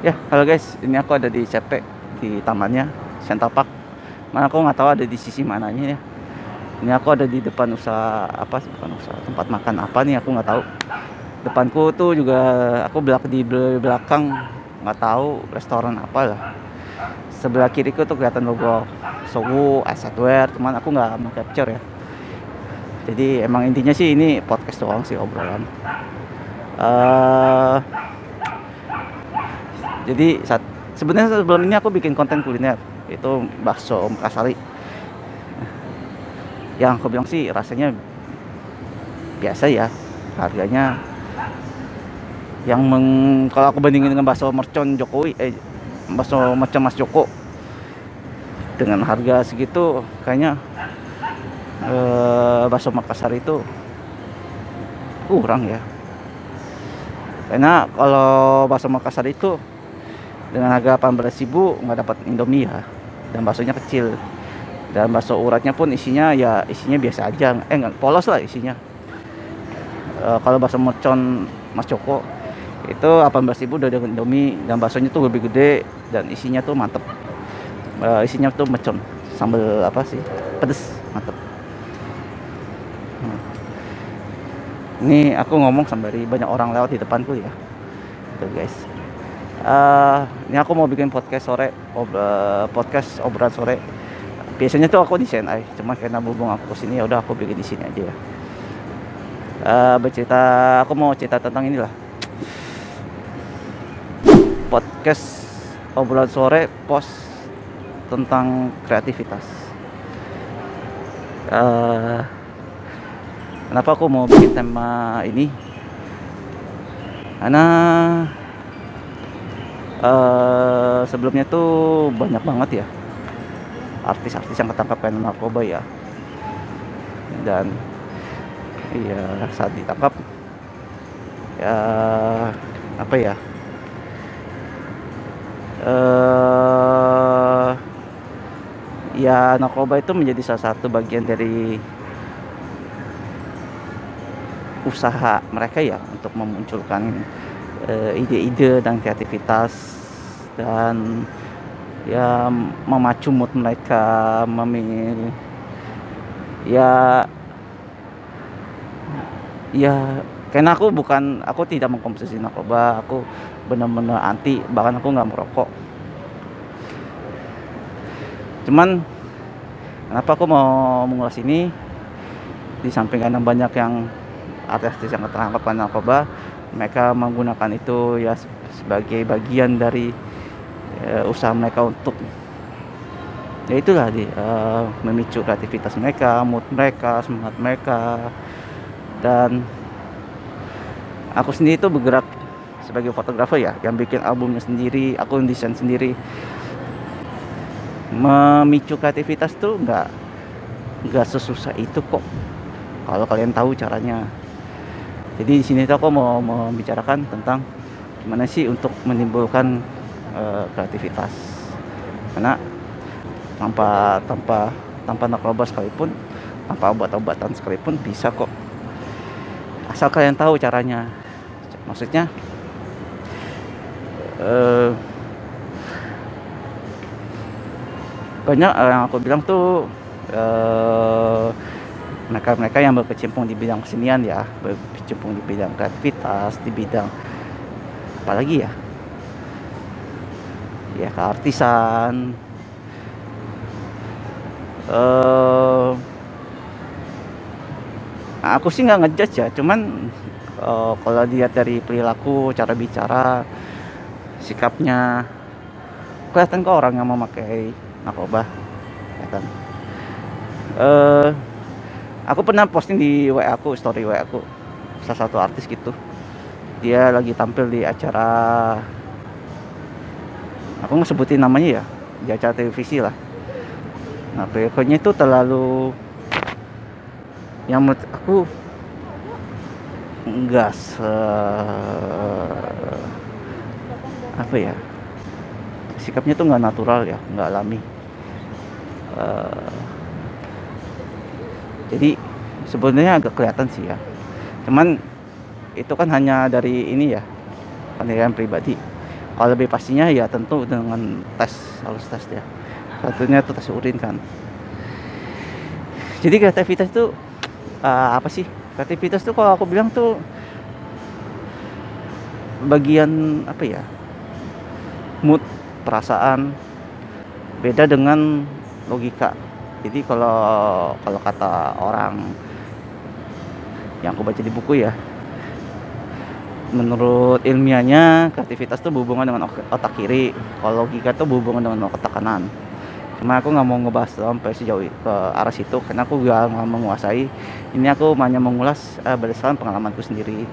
Ya, halo guys, ini aku ada di CP, di tamannya, Central Park. Mana aku nggak tahu ada di sisi mananya ya. Ini aku ada di depan usaha apa sih, bukan usaha, tempat makan apa nih aku nggak tahu. Depanku tuh juga aku belakang nggak tahu restoran apa lah. Sebelah kiriku tuh kelihatan logo Sowu, Ice cuman aku nggak mau capture ya. Jadi emang intinya sih ini podcast doang sih obrolan. eh jadi sebenarnya sebelum ini aku bikin konten kuliner, itu bakso Makassari. Yang aku bilang sih rasanya biasa ya, harganya kalau aku bandingin dengan bakso mercon Jokowi, bakso mercon Mas Joko, dengan harga segitu kayaknya bakso Makassar itu kurang ya. Karena kalau bakso Makassar itu dengan harga 18.000 nggak dapat Indomie ya, dan baksonya kecil, dan bakso uratnya pun isinya biasa aja, nggak polos lah isinya. Kalau bakso mercon Mas Joko itu 18.000 udah dengan Indomie, dan baksonya tuh lebih gede dan isinya tuh mantep. Isinya tuh mercon, sambal apa sih, pedes, mantep. Ini aku ngomong sembari banyak orang lewat di depanku ya, tuh guys. Ini aku mau bikin podcast sore, podcast obrolan sore. Biasanya tuh aku di CNI, cuma karena berhubung aku kesini ya udah aku bikin di sini aja ya. Bercerita, aku mau cerita tentang inilah, podcast obrolan sore post tentang kreativitas. Kenapa aku mau bikin tema ini? Karena sebelumnya tuh banyak banget ya artis-artis yang ketangkap karena narkoba ya, dan iya saat ditangkap ya apa ya, ya narkoba itu menjadi salah satu bagian dari usaha mereka ya untuk memunculkan ide-ide dan kreativitas, dan ya memacu mood mereka memilih ya. Ya, karena aku tidak mengkonsumsi narkoba, aku benar-benar anti, bahkan aku nggak merokok. Cuman kenapa aku mau mengulas ini? Di samping karena banyak yang artis yang tertangkap karena narkoba, mereka menggunakan itu ya sebagai bagian dari usaha mereka untuk ya itulah memicu kreativitas mereka, mood mereka, semangat mereka. Dan aku sendiri itu bergerak sebagai fotografer ya, yang bikin albumnya sendiri, aku yang desain sendiri. Memicu kreativitas tuh nggak sesusah itu kok, kalau kalian tahu caranya. Jadi di sini tuh aku mau membicarakan tentang gimana sih untuk menimbulkan kreativitas. Karena tanpa tanpa tanpa narkoba sekalipun, tanpa obat-obatan sekalipun bisa kok, asal kalian tahu caranya. Maksudnya banyak yang aku bilang tuh mereka-mereka yang berkecimpung di bidang kesenian ya, berkecimpung di bidang kreativitas, di bidang apalagi ya keartisan. Aku sih nggak ngejudge ya, cuman kalau dilihat dari perilaku, cara bicara, sikapnya, kelihatan kok orang yang memakai narkoba, kelihatan. Aku pernah posting di WA aku, story WA aku, salah satu artis gitu. Dia lagi tampil di acara, aku nggak sebutin namanya ya, di acara televisi lah. Nah, pokoknya itu terlalu, yang menurut aku nggak apa ya, sikapnya tuh nggak natural ya, nggak alami. Jadi sebenarnya agak kelihatan sih ya, cuman itu kan hanya dari ini ya, penilaian pribadi. Kalau lebih pastinya ya tentu dengan tes, harus tes ya. Satunya itu tes urin kan. Jadi kreativitas itu apa sih? Kreativitas tuh kalau aku bilang tuh bagian apa ya? Mood, perasaan, beda dengan logika. Jadi kalau kalau kata orang yang aku baca di buku ya, menurut ilmiahnya kreativitas tuh berhubungan dengan otak kiri, kalau logika tuh berhubungan dengan otak kanan. Cuma aku nggak mau ngebahas sampai sejauh ke arah situ karena aku gak menguasai. Ini aku hanya mengulas berdasarkan pengalamanku sendiri.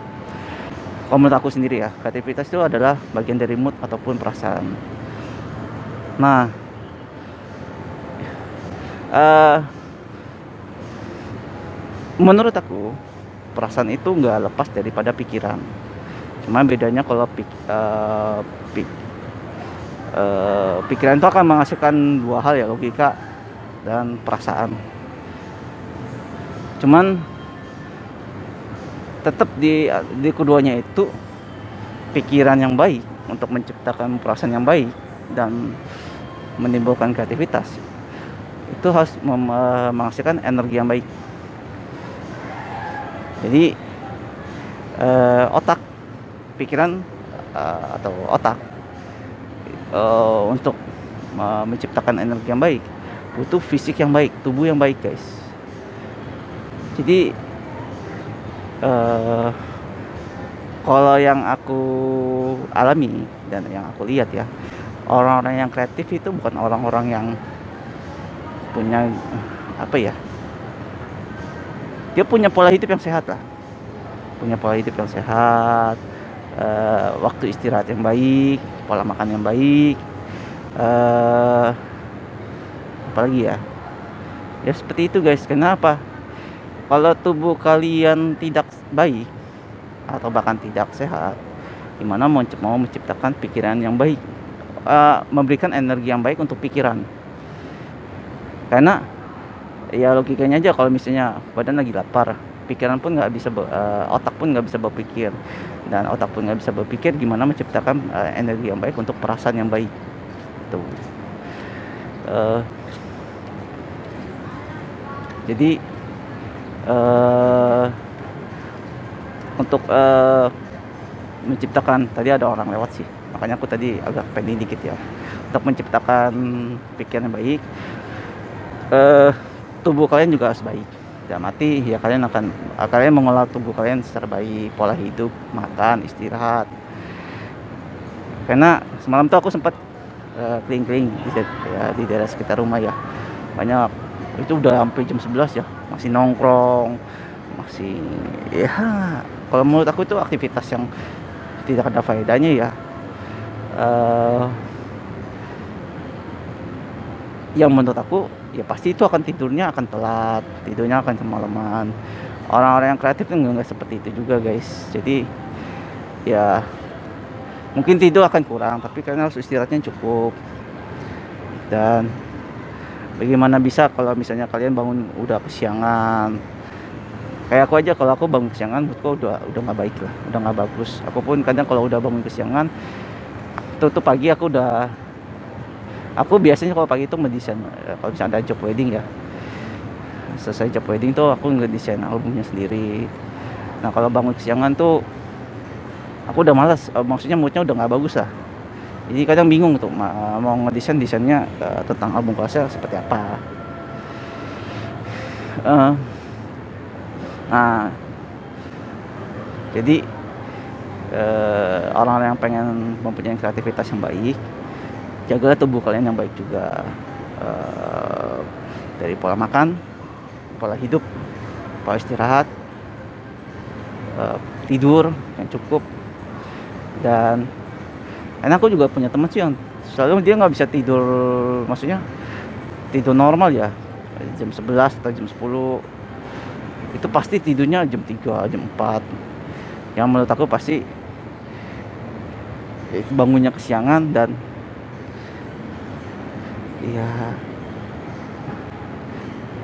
Kalau menurut aku sendiri ya, kreativitas itu adalah bagian dari mood ataupun perasaan. Nah, eh menurut aku perasaan itu nggak lepas daripada pikiran. Cuma bedanya kalau pikiran itu akan menghasilkan dua hal ya, logika dan perasaan. Cuman tetap di keduanya itu pikiran yang baik untuk menciptakan perasaan yang baik dan menimbulkan kreativitas itu harus menghasilkan energi yang baik. Jadi otak, pikiran atau otak untuk menciptakan energi yang baik butuh fisik yang baik, tubuh yang baik guys. Jadi kalau yang aku alami dan yang aku lihat ya, orang-orang yang kreatif itu bukan orang-orang yang punya apa ya, dia punya pola hidup yang sehat lah, punya pola hidup yang sehat, waktu istirahat yang baik, pola makan yang baik, apalagi ya, ya seperti itu guys. Kenapa? Kalau tubuh kalian tidak baik atau bahkan tidak sehat, gimana mau menciptakan pikiran yang baik, memberikan energi yang baik untuk pikiran? Karena ya logikanya aja, kalau misalnya badan lagi lapar, pikiran pun nggak bisa, otak pun nggak bisa berpikir, dan otak pun nggak bisa berpikir, gimana menciptakan energi yang baik untuk perasaan yang baik. Tuh. Jadi untuk menciptakan, tadi ada orang lewat sih, makanya aku tadi agak pending dikit ya. Untuk menciptakan pikiran yang baik, tubuh kalian juga harus baik. Dalam arti ya kalian mengolah tubuh kalian secara baik, pola hidup, makan, istirahat. Karena semalam tuh aku sempat keliling-keliling di daerah sekitar rumah ya, banyak itu udah sampai jam 11 ya, masih nongkrong, masih ya, kalau menurut aku itu aktivitas yang tidak ada faedahnya ya. Yang menurut aku ya pasti itu akan tidurnya akan telat, tidurnya akan kemalaman. Orang-orang yang kreatif itu nggak seperti itu juga guys. Jadi ya mungkin tidur akan kurang, tapi kalian harus istirahatnya cukup. Dan bagaimana bisa kalau misalnya kalian bangun udah kesiangan, kayak aku aja, kalau aku bangun kesiangan menurutku udah nggak baik lah, udah nggak bagus. Aku pun kadang kalau udah bangun kesiangan tuh pagi aku biasanya kalau pagi itu mendesain, kalau misalnya ada job wedding ya, selesai job wedding tuh aku ngedesain albumnya sendiri. Nah kalau bangun kesiangan tuh aku udah malas, maksudnya moodnya udah nggak bagus lah. Jadi kadang bingung tuh mau desainnya tentang album kelasnya seperti apa. Nah jadi orang-orang yang pengen mempunyai kreativitas yang baik, jagalah tubuh kalian yang baik juga, dari pola makan, pola hidup, pola istirahat, tidur yang cukup. Dan aku juga punya teman sih yang selalu dia nggak bisa tidur, maksudnya tidur normal ya, jam 11 atau jam 10 itu pasti tidurnya jam 3, jam 4. Yang menurut aku pasti bangunnya kesiangan. Dan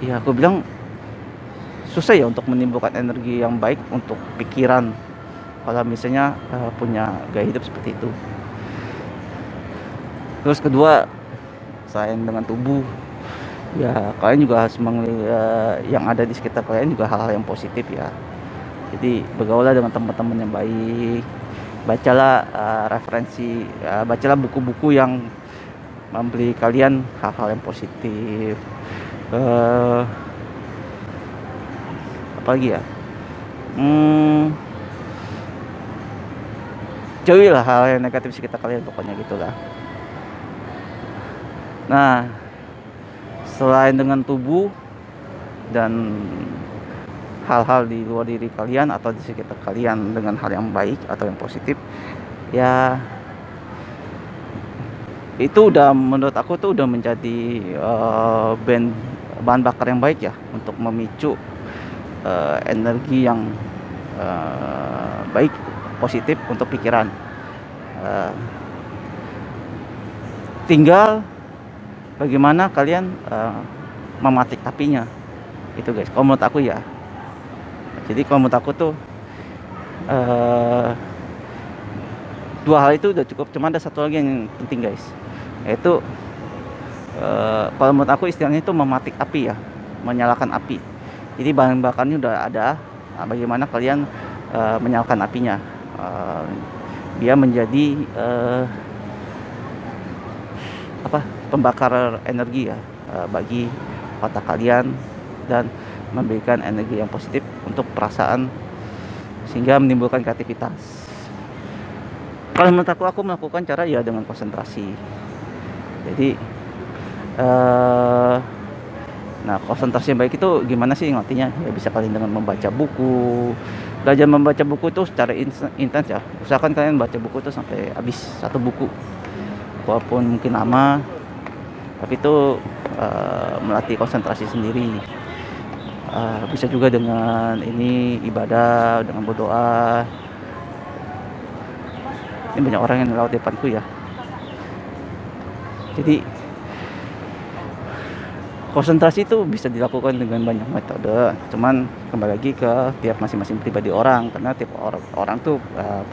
ya aku bilang susah ya untuk menimbulkan energi yang baik untuk pikiran kalau misalnya punya gaya hidup seperti itu. Terus kedua, sayang dengan tubuh. Ya, kalian juga harus yang ada di sekitar kalian juga hal-hal yang positif ya. Jadi bergaullah dengan teman-teman yang baik. Bacalah referensi, bacalah buku-buku yang memberi kalian hal-hal yang positif. Eh, Apalagi ya? Hmm, Jauhilah hal yang negatif di sekitar kalian pokoknya gitulah. Nah, selain dengan tubuh dan hal-hal di luar diri kalian atau di sekitar kalian dengan hal yang baik atau yang positif, ya itu udah menurut aku tuh udah menjadi bahan bakar yang baik ya untuk memicu energi yang baik positif untuk pikiran. Eh, Tinggal bagaimana kalian mematik apinya itu guys, kalau menurut aku ya. Jadi kalau menurut aku tuh eh, dua hal itu udah cukup, cuma ada satu lagi yang penting guys, yaitu kalau menurut aku istilahnya itu mematik api ya, menyalakan api. Jadi bahan bakarnya udah ada. Nah, bagaimana kalian menyalakan apinya, uh, dia menjadi apa, pembakar energi ya, bagi otak kalian, dan memberikan energi yang positif untuk perasaan sehingga menimbulkan kreativitas. Kalau menurut aku melakukan cara ya dengan konsentrasi. Jadi nah, konsentrasi yang baik itu gimana sih ngertinya? Ya bisa kalian dengan membaca buku. Belajar membaca buku itu secara intens ya. Usahakan kalian baca buku itu sampai habis satu buku. Walaupun mungkin lama, tapi itu melatih konsentrasi sendiri. Bisa juga dengan ini ibadah, dengan berdoa. Ini banyak orang yang lewat depanku ya. Jadi konsentrasi itu bisa dilakukan dengan banyak metode, cuman kembali lagi ke tiap masing-masing pribadi orang, karena tiap orang tuh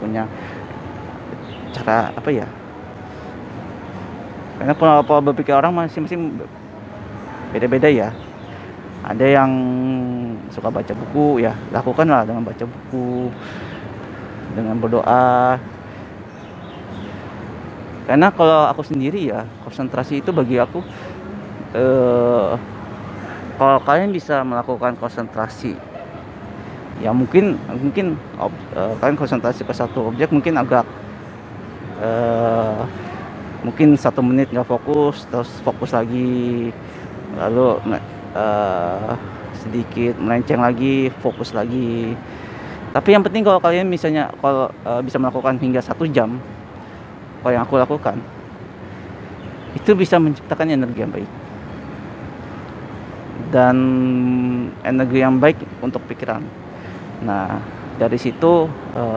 punya cara apa ya, karena pola berpikir orang masing-masing beda-beda ya. Ada yang suka baca buku ya, lakukanlah dengan baca buku, dengan berdoa. Karena kalau aku sendiri ya, konsentrasi itu bagi aku kalau kalian bisa melakukan konsentrasi ya, mungkin kalian konsentrasi ke satu objek mungkin agak mungkin 1 menit nggak fokus, terus fokus lagi, lalu sedikit melenceng lagi, fokus lagi. Tapi yang penting kalau kalian misalnya kalau bisa melakukan hingga 1 jam, kalau yang aku lakukan itu bisa menciptakan energi yang baik, dan energi yang baik untuk pikiran. Nah, dari situ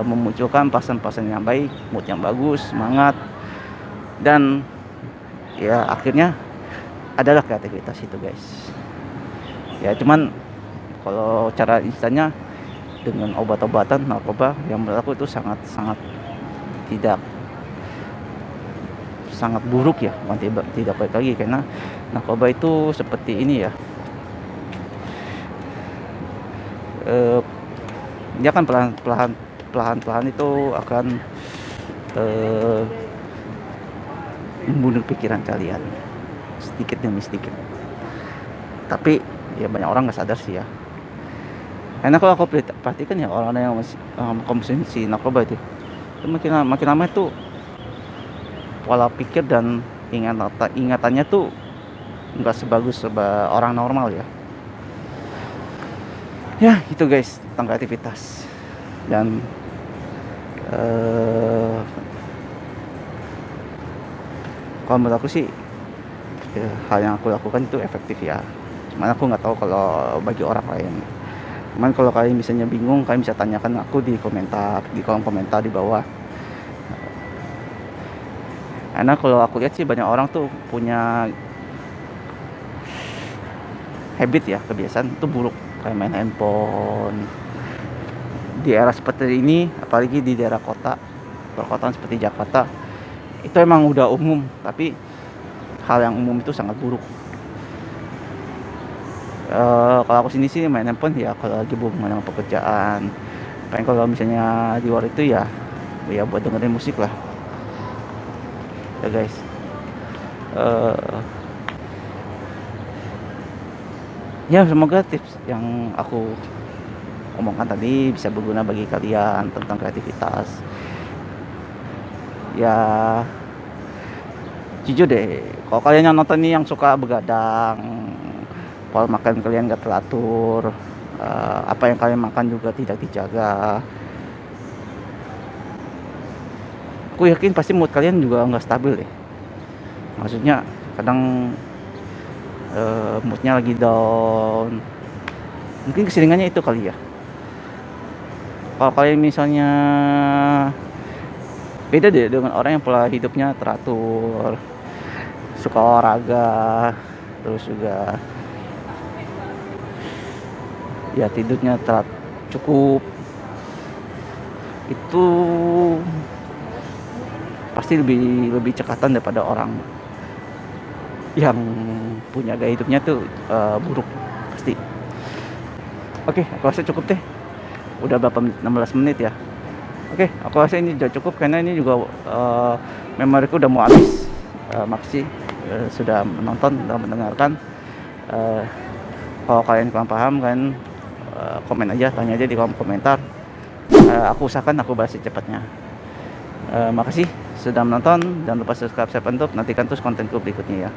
memunculkan perasaan-perasaan yang baik, mood yang bagus, semangat, dan ya akhirnya adalah kreativitas itu guys. Ya cuman kalau cara instannya dengan obat-obatan narkoba yang menurut aku itu sangat tidak, sangat buruk ya, tidak baik lagi, karena narkoba itu seperti ini ya, dia kan pelan-pelan itu akan membunuh pikiran kalian sedikit demi sedikit. Tapi ya banyak orang nggak sadar sih ya, karena kalau aku perhatikan ya orang-orang yang masih konsumsi narkoba itu makin lama itu pola pikir dan ingatannya tuh nggak sebagus orang normal ya. Ya itu guys tentang kreativitas. Dan kalau menurut aku sih ya, hal yang aku lakukan itu efektif ya. Cuman aku nggak tahu kalau bagi orang lain. Cuman kalau kalian misalnya bingung, kalian bisa tanyakan aku di kolom komentar di bawah. Karena kalau aku lihat sih banyak orang tuh punya habit ya, kebiasaan itu buruk, kayak main handphone. Di era seperti ini, apalagi di daerah kota, perkotaan seperti Jakarta, itu emang udah umum, tapi hal yang umum itu sangat buruk. Kalau aku sini sih main handphone ya kalau lagi berhubungan dengan pekerjaan. Paling kalau misalnya di luar itu ya buat dengerin musik lah ya guys. Eh, ya semoga tips yang aku omongkan tadi bisa berguna bagi kalian tentang kreativitas. Ya jujur deh, kalau kalian yang nonton ini yang suka begadang, pola makan kalian gak teratur, apa yang kalian makan juga tidak dijaga, aku yakin pasti mood kalian juga nggak stabil deh. Maksudnya kadang moodnya lagi down, mungkin keseringannya itu kali ya. Kalau kalian misalnya beda deh dengan orang yang pola hidupnya teratur, suka olahraga, terus juga ya tidurnya cukup, itu pasti lebih cekatan daripada orang yang punya gaya hidupnya tuh buruk pasti. Oke, aku rasa cukup deh. Udah berapa menit? 16 menit ya. Oke, aku rasa ini sudah cukup karena ini juga memoriku udah mau habis. Makasih sudah menonton dan mendengarkan. Kalau kalian kurang paham kan komen aja, tanya aja di kolom komentar. Aku usahakan aku bahas secepatnya. Makasih sudah menonton, jangan lupa subscribe, share, dan nantikan terus kontenku berikutnya ya.